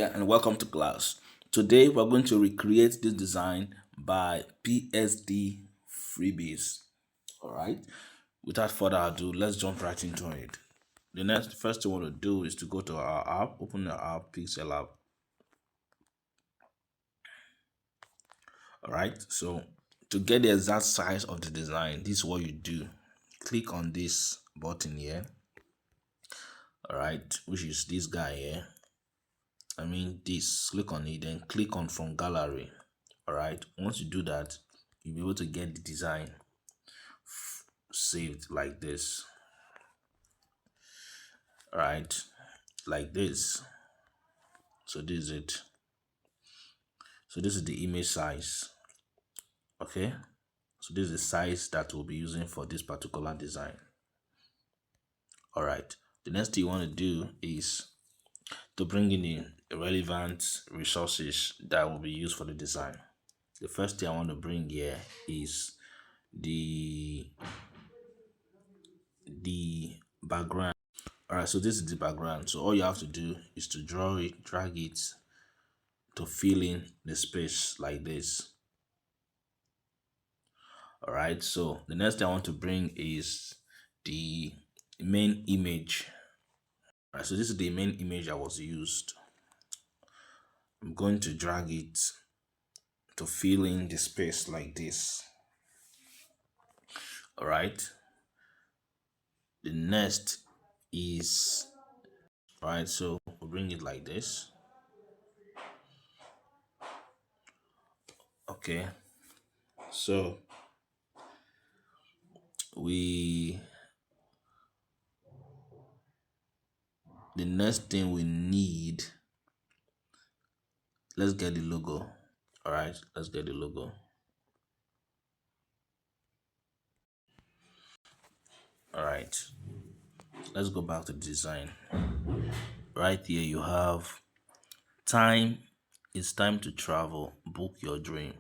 Yeah, and welcome to class. Today we're going to recreate this design by PSD freebies. All right. Without further ado, let's jump right into it. The first thing we want to do is to go to our app, open the app Pixellab. All right. So to get the exact size of the design, this is what you do. Click on this button here. All right, which is this guy here. This, click on it, then click on from gallery. All right, once you do that, you'll be able to get the design saved like this. All right, like this. So this is it. So this is the image size. Okay, so this is the size that we'll be using for this particular design. All right, the next thing you want to do is to bring in the relevant resources that will be used for the design. The first thing I want to bring here is the background. All right, so this is the background. So all you have to do is to draw it, drag it to fill in the space like this. All right, so the next thing I want to bring is the main image. All right, so this is the main image that was used. I'm going to drag it to fill in the space like this. All right, the next is, all right, so we'll bring it like this. Okay, so we the next thing we need, let's get the logo. All right, let's get the logo. All right, let's go back to design. Right here you have time. It's time to travel, book your dream.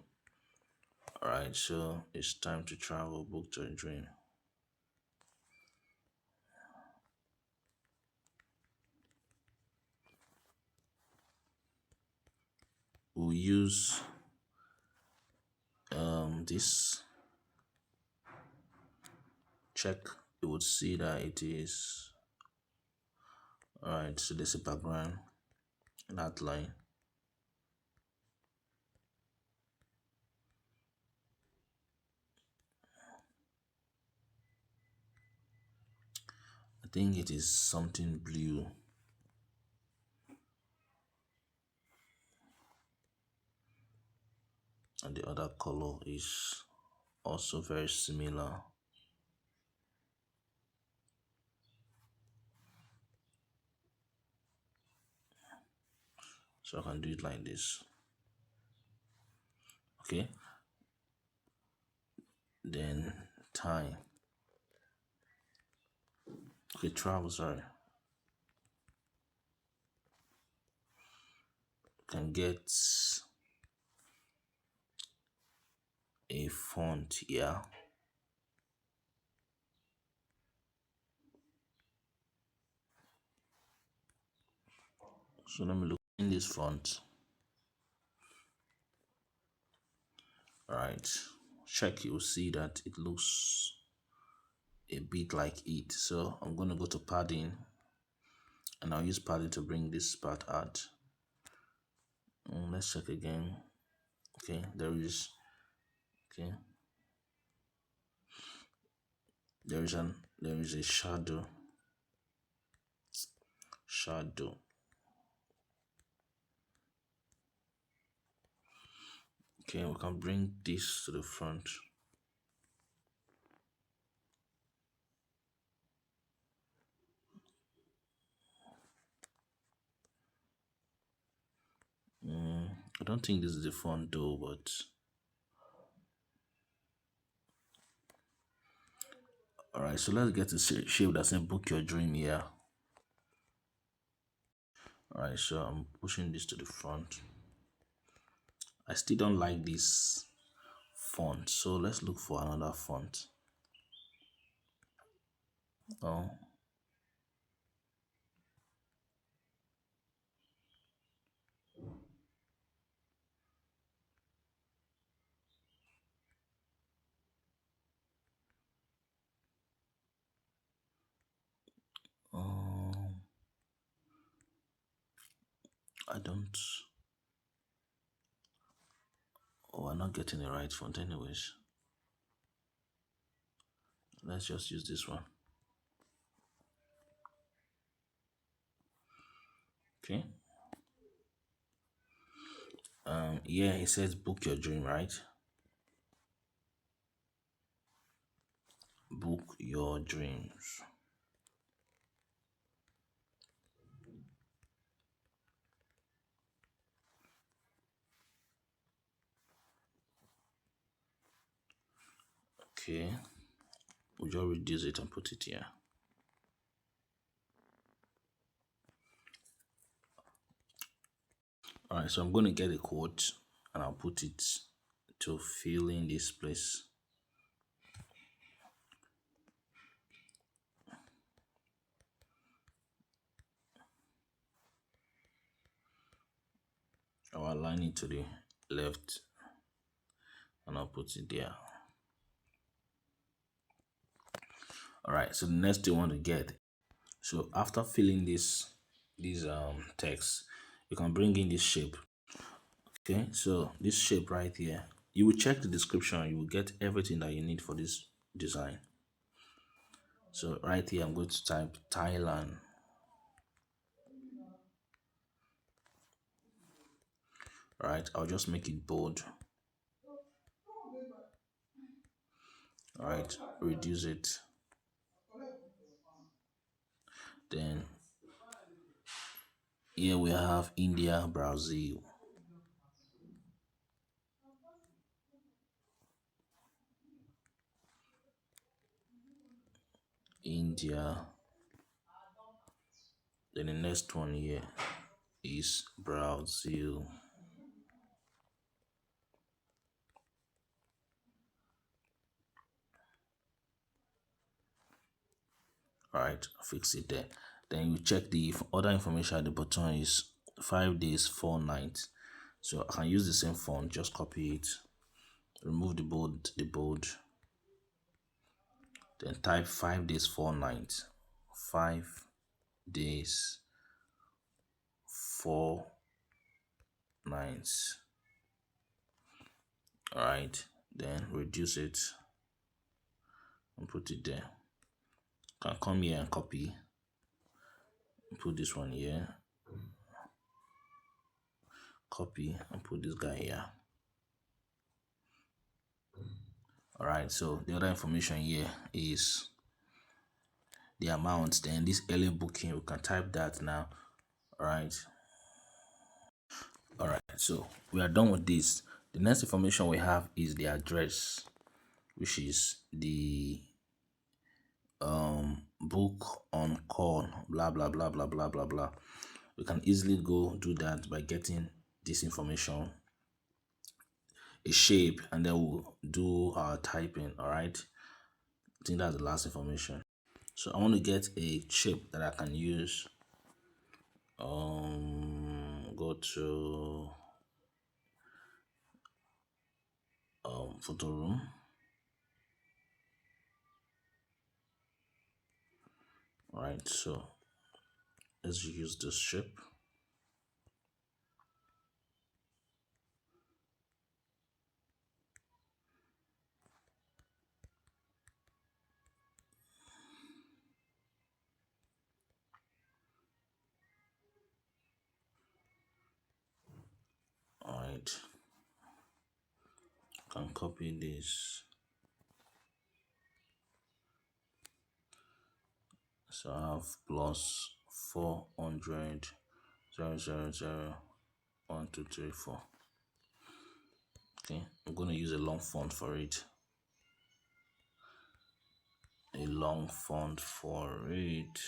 All right, so it's time to travel, book your dream. We'll use this. Check, you would see that it is. All right, so there's a background, an outline. I think it is something blue. And the other color is also very similar. So I can do it like this. Okay, then time. Okay, travel, sorry. Can get a font here. So let me look in this font. All right, check, you'll see that it looks a bit like it. So I'm going to go to padding, and I'll use padding to bring this part out. Let's check again. Okay, there is, okay, there is a shadow. Okay, we can bring this to the front. I don't think this is the font though, but all right, so let's get to shape that's in book your dream here. All right, so I'm pushing this to the front. I still don't like this font, so let's look for another font. Oh, don't. Oh, I'm not getting the right font anyways. Let's just use this one. Okay. Yeah, it says book your dream, right? Book your dreams. Okay. We'll just reduce it and put it here. Alright, so I'm going to get a quote and I'll put it to fill in this place. I'll align it to the left and I'll put it there. Alright, so the next thing you want to get. So after filling this text, you can bring in this shape. Okay, so this shape right here, you will check the description, you will get everything that you need for this design. So right here, I'm going to type Thailand. Right, I'll just make it bold. All right, reduce it. Then here we have India, Brazil. India. Then the next one here is Brazil. Right, fix it there. Then you check the other information at the bottom is 5 days 4 nights. So I can use the same font, just copy it, remove the bold, then type 5 days 4 nights. 5 days 4 nights. All right, then reduce it and put it there. Can come here and copy, put this one here, copy and put this guy here. All right, so the other information here is the amount. Then this early booking, we can type that now. All right, so we are done with this. The next information we have is the address, which is the book on call, blah blah blah blah blah blah blah. We can easily go do that by getting this information, a shape, and then we'll do our typing. All right, I think that's the last information. So I want to get a shape that I can use. Go to photo room. All right, so let's use this shape. All right, can copy this. So I have plus 400 000 1 2 3 4. Okay, I'm going to use a long font for it. A long font for it,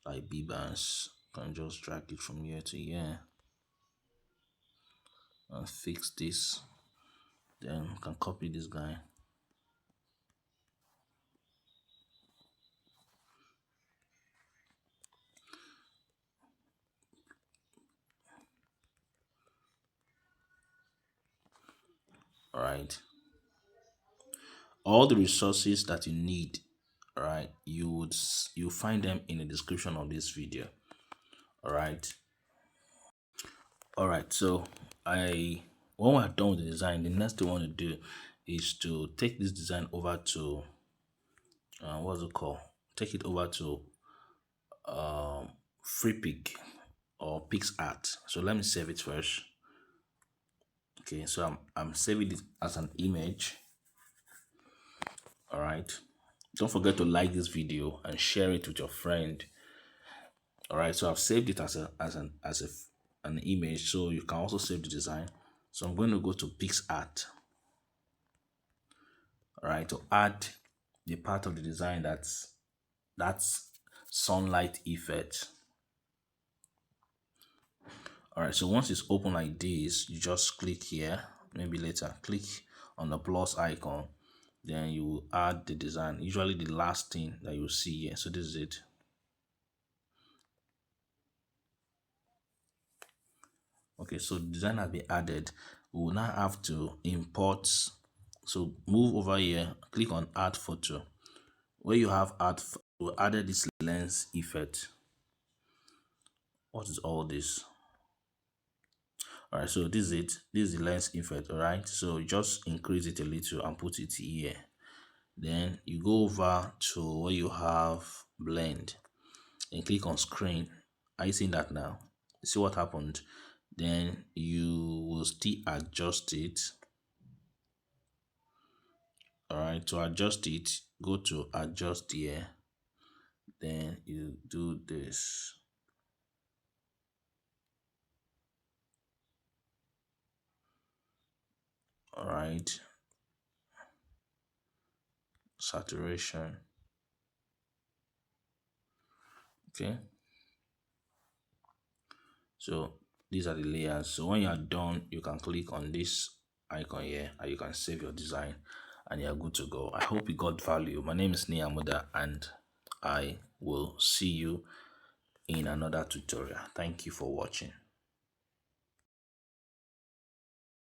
like Bibans. Can just drag it from here to here and fix this. Then can copy this guy. All right, all the resources that you need, all right, you find them in the description of this video. All right. All right. So I when we're done with the design, the next thing we want to do is to take this design over to what's it called? Take it over to FreePic or PixArt. So let me save it first. Okay, so I'm saving it as an image. All right. Don't forget to like this video and share it with your friend. All right. So I've saved it as an image. So you can also save the design. So I'm going to go to PixArt. All right, to add the part of the design that's sunlight effect. All right, so once it's open like this, you just click here. Maybe later, click on the plus icon, then you will add the design, usually the last thing that you see here. So this is it. Okay, so the design has been added. We will now have to import. So move over here, click on add photo. Where you have we added this lens effect. What is all this? All right, so this is it. This is the lens effect. All right, so just increase it a little and put it here. Then you go over to where you have blend and click on screen. Are you seeing that now? See what happened? Then you will still adjust it. All right, to adjust it, go to adjust here. Then you do this. All right, saturation. Okay, so these are the layers. So when you are done, you can click on this icon here and you can save your design and you're good to go. I hope you got value. My name is Niamuda and I will see you in another tutorial. Thank you for watching.